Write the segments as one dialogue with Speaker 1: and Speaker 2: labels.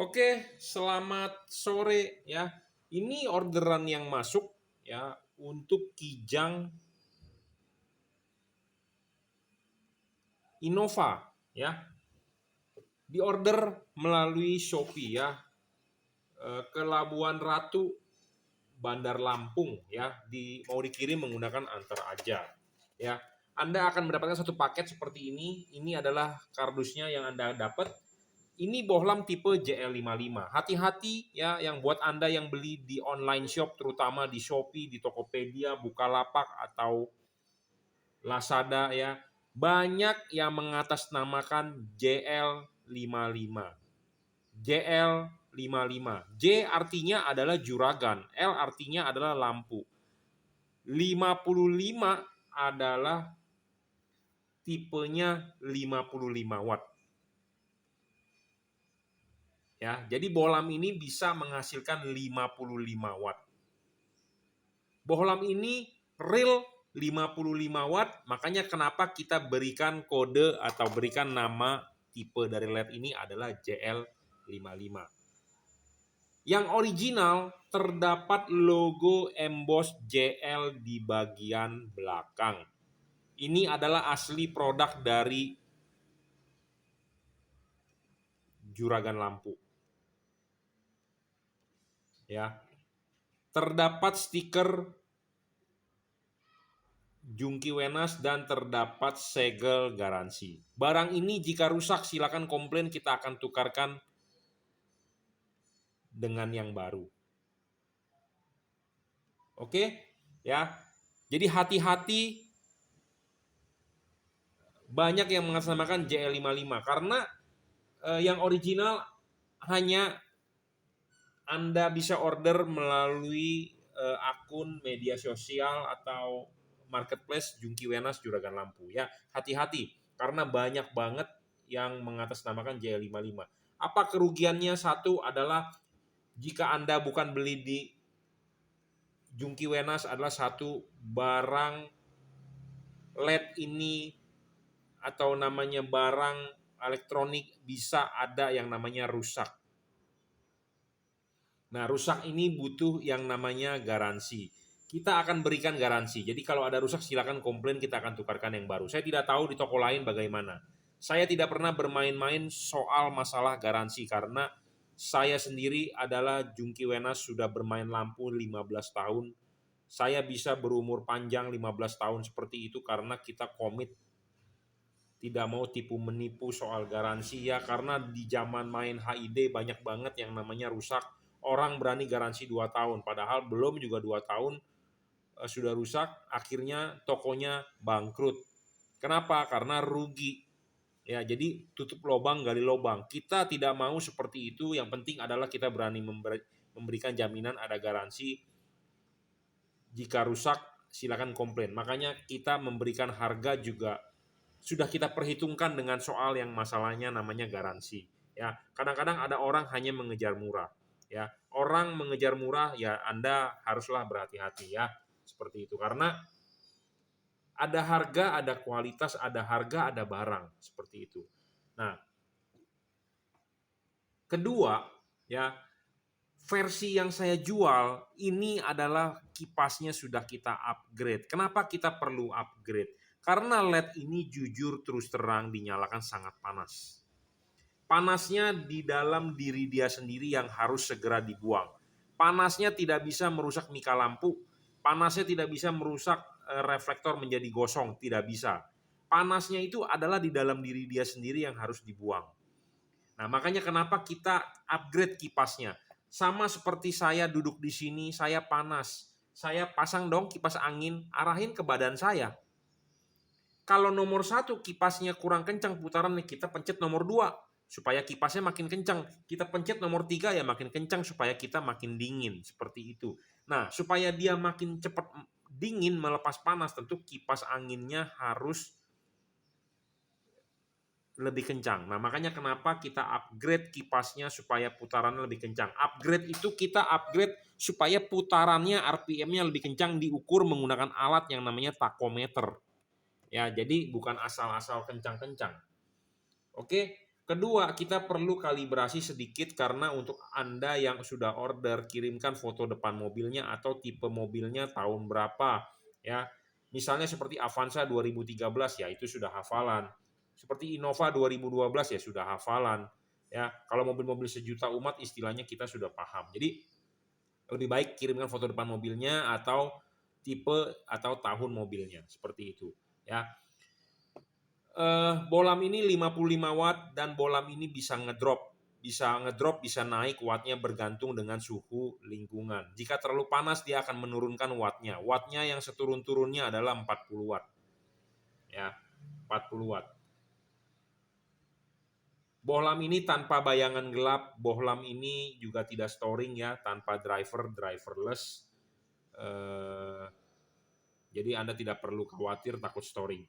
Speaker 1: Oke, selamat sore ya. Ini orderan yang masuk ya untuk Kijang Innova ya. Diorder melalui Shopee ya, ke Labuan Ratu, Bandar Lampung ya, mau dikirim menggunakan antar aja ya. Anda akan mendapatkan satu paket seperti ini. Ini adalah kardusnya yang Anda dapat. Ini bohlam tipe JL55. Hati-hati ya yang buat Anda yang beli di online shop, terutama di Shopee, di Tokopedia, Bukalapak atau Lazada ya. Banyak yang mengatasnamakan JL55. JL55. J artinya adalah juragan, L artinya adalah lampu. 55 adalah tipenya 55 watt. Ya, jadi bohlam ini bisa menghasilkan 55 watt. Bohlam ini real 55 watt, makanya kenapa kita berikan kode atau berikan nama tipe dari LED ini adalah JL55. Yang original terdapat logo emboss JL di bagian belakang. Ini adalah asli produk dari juragan lampu. Ya. Terdapat stiker Jungki Wenas dan terdapat segel garansi. Barang ini jika rusak silakan komplain, kita akan tukarkan dengan yang baru. Oke, ya. Jadi hati-hati, banyak yang mengatasnamakan JL55 karena yang original hanya Anda bisa order melalui akun media sosial atau marketplace Jungki Wenas Juragan Lampu ya. Hati-hati karena banyak banget yang mengatasnamakan JL55. Apa kerugiannya? Satu adalah jika Anda bukan beli di Jungki Wenas adalah satu, barang LED ini atau namanya barang elektronik bisa ada yang namanya rusak. Nah, rusak ini butuh yang namanya garansi. Kita akan berikan garansi. Jadi kalau ada rusak silakan komplain, kita akan tukarkan yang baru. Saya tidak tahu di toko lain bagaimana. Saya tidak pernah bermain-main soal masalah garansi karena saya sendiri adalah Jungki Wenas, sudah bermain lampu 15 tahun. Saya bisa berumur panjang 15 tahun seperti itu karena kita komit tidak mau tipu menipu soal garansi ya, karena di zaman main HID banyak banget yang namanya rusak. Orang berani garansi 2 tahun padahal belum juga 2 tahun sudah rusak, akhirnya tokonya bangkrut. Kenapa? Karena rugi. Ya, jadi tutup lubang gali lubang. Kita tidak mau seperti itu. Yang penting adalah kita berani memberikan jaminan, ada garansi. Jika rusak silakan komplain. Makanya kita memberikan harga juga sudah kita perhitungkan dengan soal yang masalahnya namanya garansi. Ya, kadang-kadang ada orang hanya mengejar murah. Ya, orang mengejar murah ya Anda haruslah berhati-hati ya. Seperti itu karena ada harga, ada kualitas, ada harga, ada barang, seperti itu. Nah, kedua ya, versi yang saya jual ini adalah kipasnya sudah kita upgrade. Kenapa kita perlu upgrade? Karena LED ini jujur terus terang dinyalakan sangat panas. Panasnya di dalam diri dia sendiri yang harus segera dibuang. Panasnya tidak bisa merusak mika lampu. Panasnya tidak bisa merusak reflektor menjadi gosong. Tidak bisa. Panasnya itu adalah di dalam diri dia sendiri yang harus dibuang. Nah, makanya kenapa kita upgrade kipasnya. Sama seperti saya duduk di sini, saya panas. Saya pasang dong kipas angin, arahin ke badan saya. Kalau nomor 1 kipasnya kurang kencang putaran, kita pencet nomor 2 supaya kipasnya makin kencang. Kita pencet nomor 3 ya makin kencang supaya kita makin dingin, seperti itu. Nah, supaya dia makin cepat dingin melepas panas, tentu kipas anginnya harus lebih kencang. Nah, makanya kenapa kita upgrade kipasnya supaya putarannya lebih kencang. Upgrade itu kita upgrade supaya putarannya RPM-nya lebih kencang, diukur menggunakan alat yang namanya takometer. Ya, jadi bukan asal-asal kencang-kencang. Oke. Kedua, kita perlu kalibrasi sedikit karena untuk Anda yang sudah order, kirimkan foto depan mobilnya atau tipe mobilnya tahun berapa ya. Misalnya seperti Avanza 2013 ya itu sudah hafalan. Seperti Innova 2012 ya sudah hafalan. Ya, kalau mobil-mobil sejuta umat istilahnya kita sudah paham. Jadi lebih baik kirimkan foto depan mobilnya atau tipe atau tahun mobilnya seperti itu ya. Bolam ini 55 watt dan bolam ini bisa ngedrop, bisa naik wattnya bergantung dengan suhu lingkungan. Jika terlalu panas dia akan menurunkan wattnya. Wattnya yang seturun-turunnya adalah 40 watt. Ya, 40 watt. Bohlam ini tanpa bayangan gelap, bohlam ini juga tidak storing ya, tanpa driverless. Jadi Anda tidak perlu khawatir takut storing.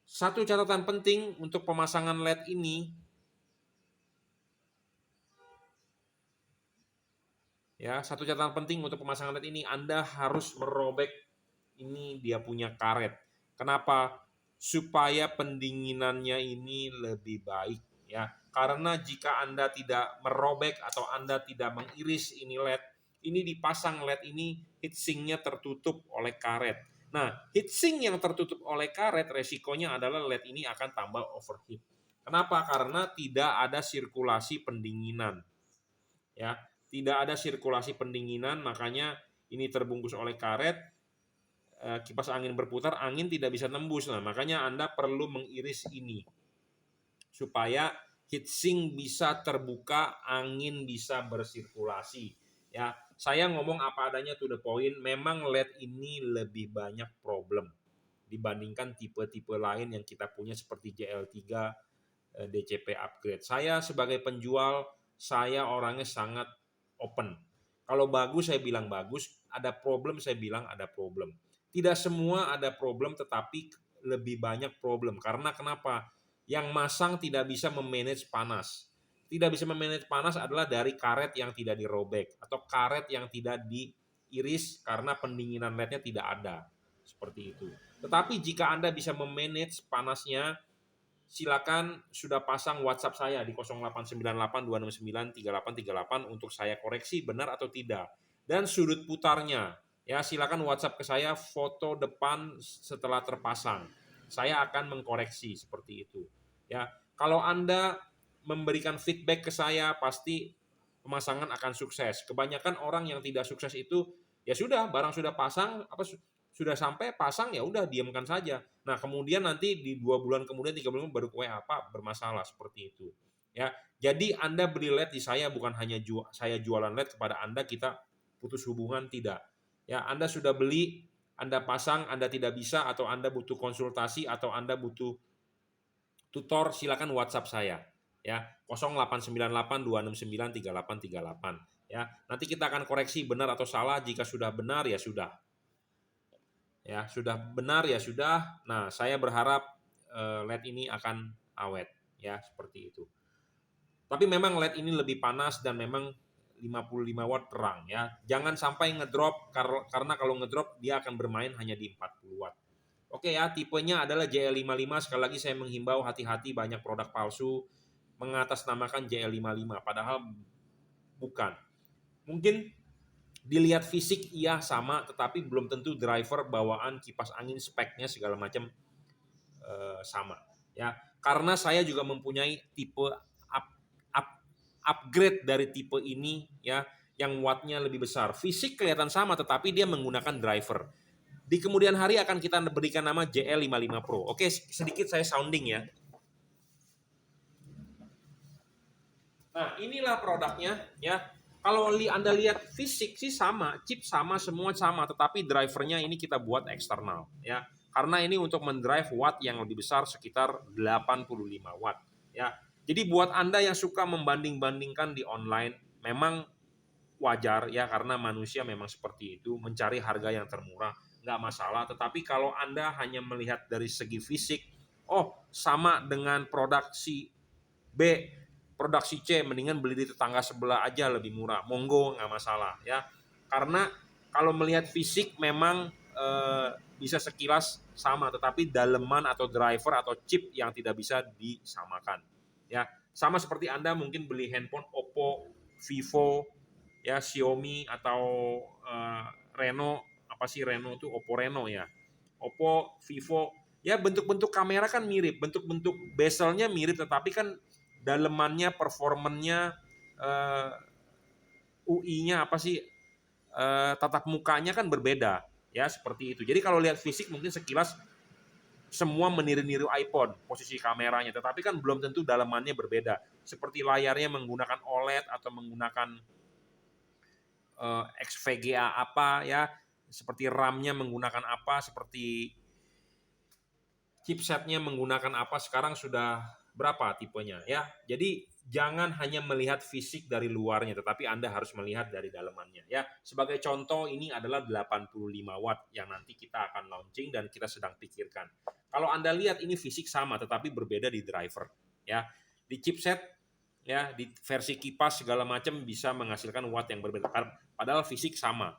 Speaker 1: Satu catatan penting untuk pemasangan LED ini, ya, satu catatan penting untuk pemasangan LED ini, Anda harus merobek ini dia punya karet. Kenapa? Supaya pendinginannya ini lebih baik, ya. Karena jika Anda tidak merobek atau Anda tidak mengiris ini LED, ini dipasang LED ini heatsinknya tertutup oleh karet. Nah, heatsink yang tertutup oleh karet resikonya adalah LED ini akan tambah overheat. Kenapa? Karena tidak ada sirkulasi pendinginan. Ya, tidak ada sirkulasi pendinginan, makanya ini terbungkus oleh karet. Kipas angin berputar, angin tidak bisa tembus. Nah, makanya Anda perlu mengiris ini supaya heatsink bisa terbuka, angin bisa bersirkulasi. Ya, saya ngomong apa adanya to the point. Memang LED ini lebih banyak problem dibandingkan tipe-tipe lain yang kita punya seperti JL3 DCP upgrade. Saya sebagai penjual, saya orangnya sangat open. Kalau bagus saya bilang bagus, ada problem saya bilang ada problem. Tidak semua ada problem, tetapi lebih banyak problem. Karena kenapa? Yang masang tidak bisa memanage panas. Tidak bisa memanage panas adalah dari karet yang tidak dirobek atau karet yang tidak diiris karena pendinginan LED-nya tidak ada. Seperti itu. Tetapi jika Anda bisa memanage panasnya, silakan sudah pasang WhatsApp saya di 0898 269 3838 untuk saya koreksi benar atau tidak. Dan sudut putarnya, ya silakan WhatsApp ke saya foto depan setelah terpasang. Saya akan mengkoreksi seperti itu. Ya, kalau Anda memberikan feedback ke saya pasti pemasangan akan sukses. Kebanyakan orang yang tidak sukses itu ya sudah barang sudah pasang sudah sampai pasang ya udah diamkan saja. Nah kemudian nanti di 2 bulan kemudian 3 bulan baru apa bermasalah seperti itu. Ya jadi Anda beli LED di saya bukan hanya saya jualan LED kepada Anda kita putus hubungan, tidak. Ya Anda sudah beli, Anda pasang, Anda tidak bisa atau Anda butuh konsultasi atau Anda butuh tutor, silakan WhatsApp saya ya 0898 269 3838 ya. Nanti kita akan koreksi benar atau salah. Jika sudah benar ya sudah. Ya, sudah benar ya sudah. Nah, saya berharap LED ini akan awet ya seperti itu. Tapi memang LED ini lebih panas dan memang 55 watt terang ya. Jangan sampai ngedrop karena kalau ngedrop dia akan bermain hanya di 40 watt. Oke ya, tipenya adalah JL55. Sekali lagi saya menghimbau hati-hati, banyak produk palsu mengatasnamakan JL55 padahal bukan. Mungkin dilihat fisik iya sama, tetapi belum tentu driver, bawaan, kipas angin, speknya segala macam sama ya. Karena saya juga mempunyai tipe upgrade dari tipe ini ya, yang wattnya lebih besar. Fisik kelihatan sama tetapi dia menggunakan driver. Di kemudian hari akan kita berikan nama JL55 Pro. Oke, sedikit saya sounding ya. Nah, inilah produknya ya. Kalau Anda lihat fisik sih sama, chip sama, semua sama, tetapi drivernya ini kita buat eksternal ya. Karena ini untuk mendrive watt yang lebih besar sekitar 85 watt ya. Jadi buat Anda yang suka membanding-bandingkan di online memang wajar ya, karena manusia memang seperti itu, mencari harga yang termurah, nggak masalah. Tetapi kalau Anda hanya melihat dari segi fisik, oh sama dengan produk si B, produk si C, mendingan beli di tetangga sebelah aja lebih murah, monggo nggak masalah ya. Karena kalau melihat fisik memang bisa sekilas sama, tetapi daleman atau driver atau chip yang tidak bisa disamakan ya. Sama seperti Anda mungkin beli handphone Oppo, Vivo, ya Xiaomi atau Reno, apa sih Reno itu, Oppo Reno ya. Oppo, Vivo, ya bentuk-bentuk kamera kan mirip, bentuk-bentuk bezelnya mirip, tetapi kan dalemannya, performannya, UI-nya apa sih, tatap mukanya kan berbeda, ya seperti itu. Jadi kalau lihat fisik mungkin sekilas semua meniru-niru iPhone posisi kameranya, tetapi kan belum tentu dalamannya berbeda. Seperti layarnya menggunakan OLED atau menggunakan XVGA apa ya, seperti RAM-nya menggunakan apa, seperti chipsetnya menggunakan apa, sekarang sudah berapa tipenya ya. Jadi jangan hanya melihat fisik dari luarnya, tetapi Anda harus melihat dari dalamannya ya. Sebagai contoh, ini adalah 85 watt yang nanti kita akan launching dan kita sedang pikirkan. Kalau Anda lihat ini fisik sama tetapi berbeda di driver ya. Di chipset ya, di versi kipas segala macam bisa menghasilkan watt yang berbeda padahal fisik sama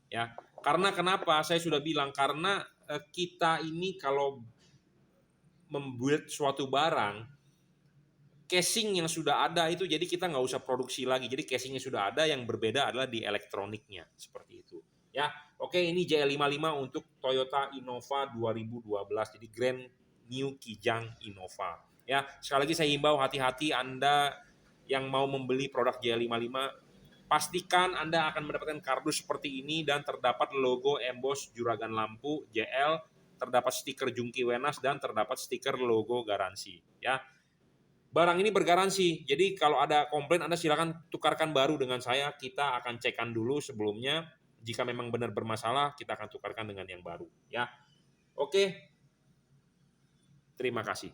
Speaker 1: ya. Karena kenapa? Saya sudah bilang karena kita ini kalau membuat suatu barang, casing yang sudah ada itu, jadi kita nggak usah produksi lagi. Jadi casingnya sudah ada, yang berbeda adalah di elektroniknya, seperti itu. Ya, oke, ini JL55 untuk Toyota Innova 2012, jadi Grand New Kijang Innova. Ya, sekali lagi saya himbau hati-hati Anda yang mau membeli produk JL55, pastikan Anda akan mendapatkan kardus seperti ini dan terdapat logo emboss juragan lampu JL, terdapat stiker Jungki Wenas dan terdapat stiker logo garansi ya. Barang ini bergaransi. Jadi kalau ada komplain Anda silakan tukarkan baru dengan saya. Kita akan cekkan dulu sebelumnya. Jika memang benar bermasalah, kita akan tukarkan dengan yang baru ya. Oke. Terima kasih.